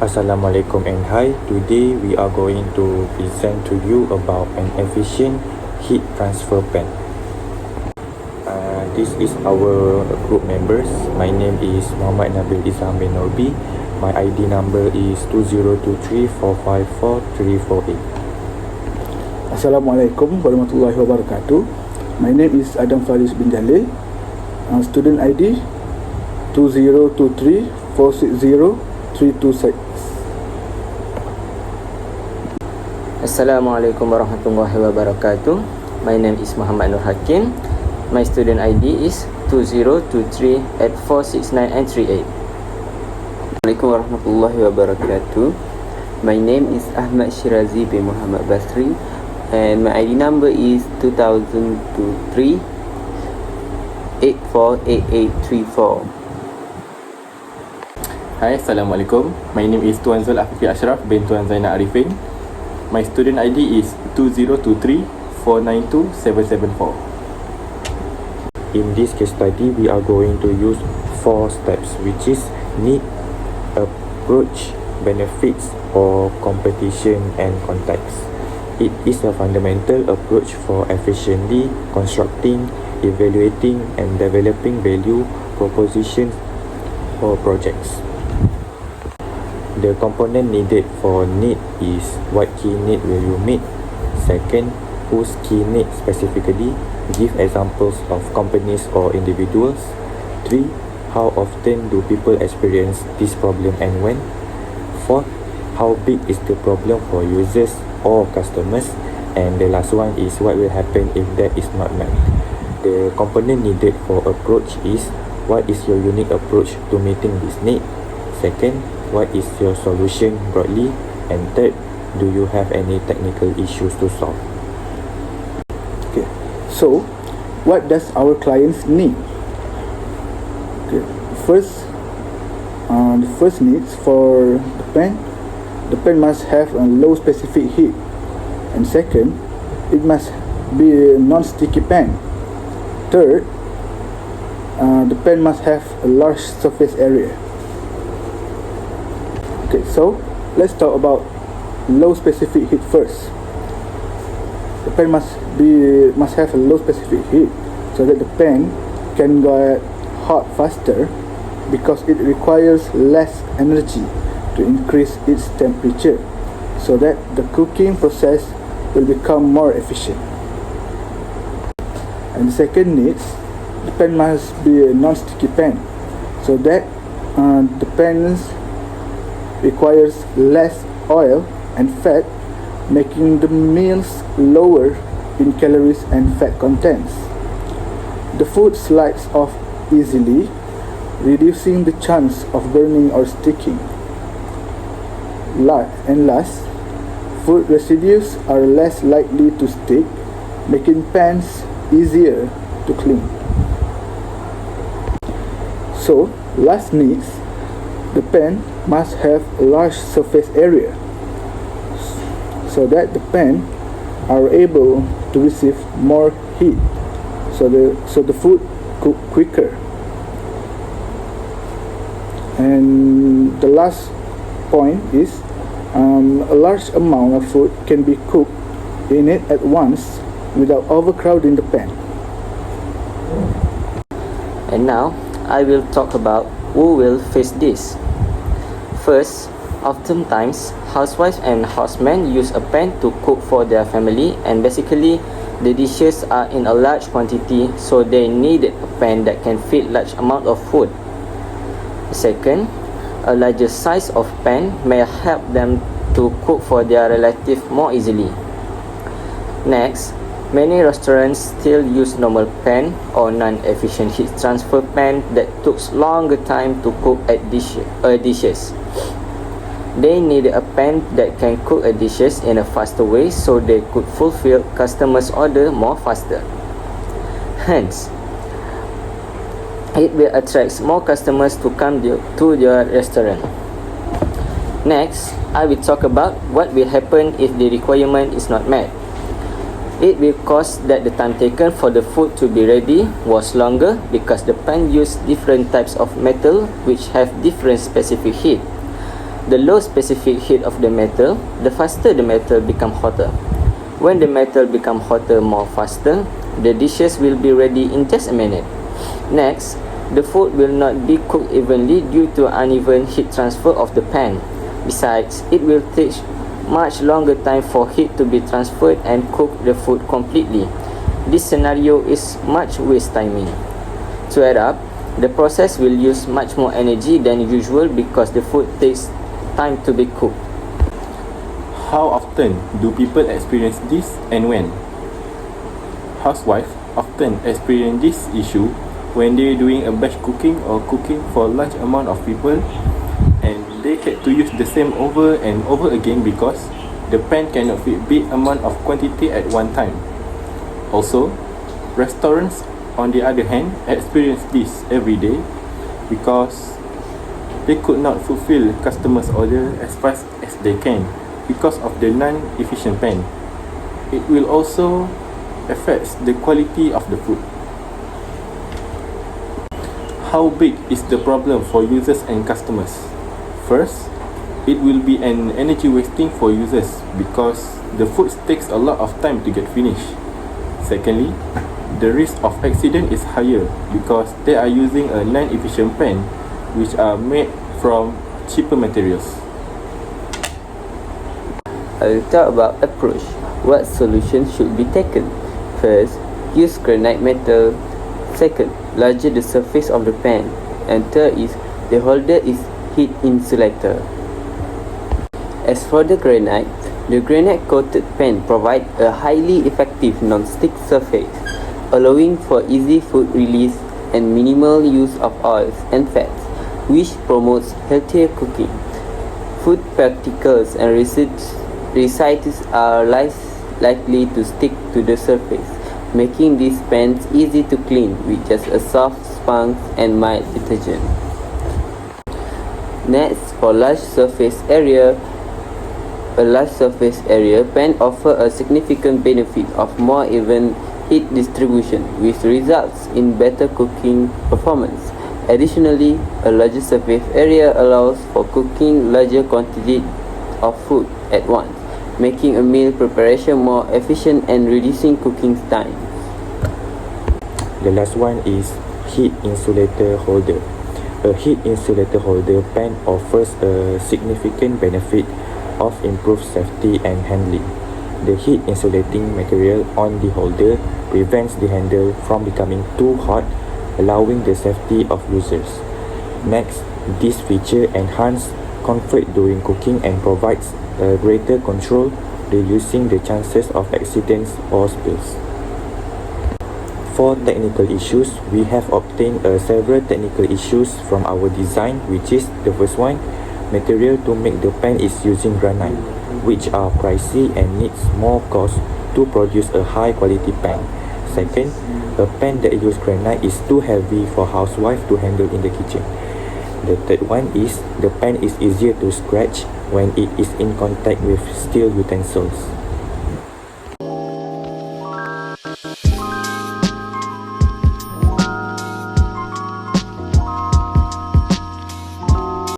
Assalamualaikum and hi. Today we are going to present to you about an efficient heat transfer pan. This is our group members. My name is Mohammad, Nabil, Izham bin Norbi. My ID number is 2023454348. Assalamualaikum warahmatullahi wabarakatuh. My name is Farish bin Jalil. Student ID 2023460326. Assalamualaikum warahmatullahi wabarakatuh. My name is Mohammad Hakim. My student ID is 2023846938. Assalamualaikum warahmatullahi wabarakatuh. My name is Ahmad Syiraazi bin Mohammad Basri and my ID number is 2023 848834. Hai, Assalamualaikum. My name is Tuan Afiffy Ashraf bin Tuan Zainal Ariffin. My student ID is 2023492774. In this case study, we are going to use 4 steps, which is need, approach, benefits, or competition and context. It is a fundamental approach for efficiently constructing, evaluating, and developing value propositions for projects. The component needed for need is what key need will you meet. Second, whose key need specifically. Give examples of companies or individuals. 3. How often do people experience this problem and when? 4. How big is the problem for users or customers? And the last one is what will happen if that is not met. The component needed for approach is what is your unique approach to meeting this need. Second, what is your solution broadly? And third, do you have any technical issues to solve? Okay, so what does our clients need? Okay, the first needs for the pen must have a low specific heat, and second, it must be a non-sticky pen. Third, the pen must have a large surface area. Okay, so let's talk about low specific heat first. The pen must have a low specific heat so that the pen can get hot faster because it requires less energy to increase its temperature so that the cooking process will become more efficient. And the second needs, the pen must be a non-sticky pen so that the pen requires less oil and fat, making the meals lower in calories and fat contents. The food slides off easily, reducing the chance of burning or sticking. And last, food residues are less likely to stick, making pans easier to clean. So, last needs, the pan must have a large surface area so that the pan are able to receive more heat, so the food cook quicker. And the last point is a large amount of food can be cooked in it at once without overcrowding the pan. And now I will talk about who will face this. First, oftentimes housewives and housemen use a pan to cook for their family, and basically the dishes are in a large quantity, so they need a pan that can fit large amount of food. Second, a larger size of pan may help them to cook for their relative more easily. Next, many restaurants still use normal pan or non-efficient heat transfer pan that took longer time to cook dishes. They need a pan that can cook dishes in a faster way so they could fulfill customers' order more faster. Hence, it will attract more customers to come to your restaurant. Next, I will talk about what will happen if the requirement is not met. It will cause that the time taken for the food to be ready was longer because the pan used different types of metal which have different specific heat. the low specific heat of the metal, the faster the metal become hotter. When the metal become hotter more faster, the dishes will be ready in just a minute. Next, the food will not be cooked evenly due to uneven heat transfer of the pan. Besides, it will take much longer time for heat to be transferred and cook the food completely. This scenario is much waste timing. To add up, the process will use much more energy than usual because the food takes time to be cooked. How often do people experience this and when? Housewives often experience this issue when they're doing a batch cooking or cooking for a large amount of people, and they had to use the same over and over again because the pan cannot fit big amount of quantity at one time. Also, restaurants on the other hand experience this every day because they could not fulfill customers' order as fast as they can because of the non-efficient pan. It will also affect the quality of the food. How big is the problem for users and customers? First, it will be an energy wasting for users because the food takes a lot of time to get finished. Secondly, the risk of accident is higher because they are using a non-efficient pan which are made from cheaper materials. I will talk about approach. What solutions should be taken? First, use granite metal. Second, larger the surface of the pan. And third is, the holder is heat insulator. As for the granite coated pan provides a highly effective non-stick surface, allowing for easy food release and minimal use of oils and fats, which promotes healthier cooking. Food particles and residues are less likely to stick to the surface, making these pans easy to clean with just a soft sponge and mild detergent. Next, for large surface area pan offer a significant benefit of more even heat distribution, which results in better cooking performance. Additionally, a larger surface area allows for cooking larger quantity of food at once, making a meal preparation more efficient and reducing cooking time. The last one is heat insulator holder. A heat insulator holder pan offers a significant benefit of improved safety and handling. The heat insulating material on the holder prevents the handle from becoming too hot, allowing the safety of users. Next, this feature enhances comfort during cooking and provides a greater control, reducing the chances of accidents or spills. For technical issues, we have obtained several technical issues from our design, which is the first one, material to make the pan is using granite, which are pricey and needs more cost to produce a high quality pan. Second, a pan that uses granite is too heavy for housewife to handle in the kitchen. The third one is the pan is easier to scratch when it is in contact with steel utensils.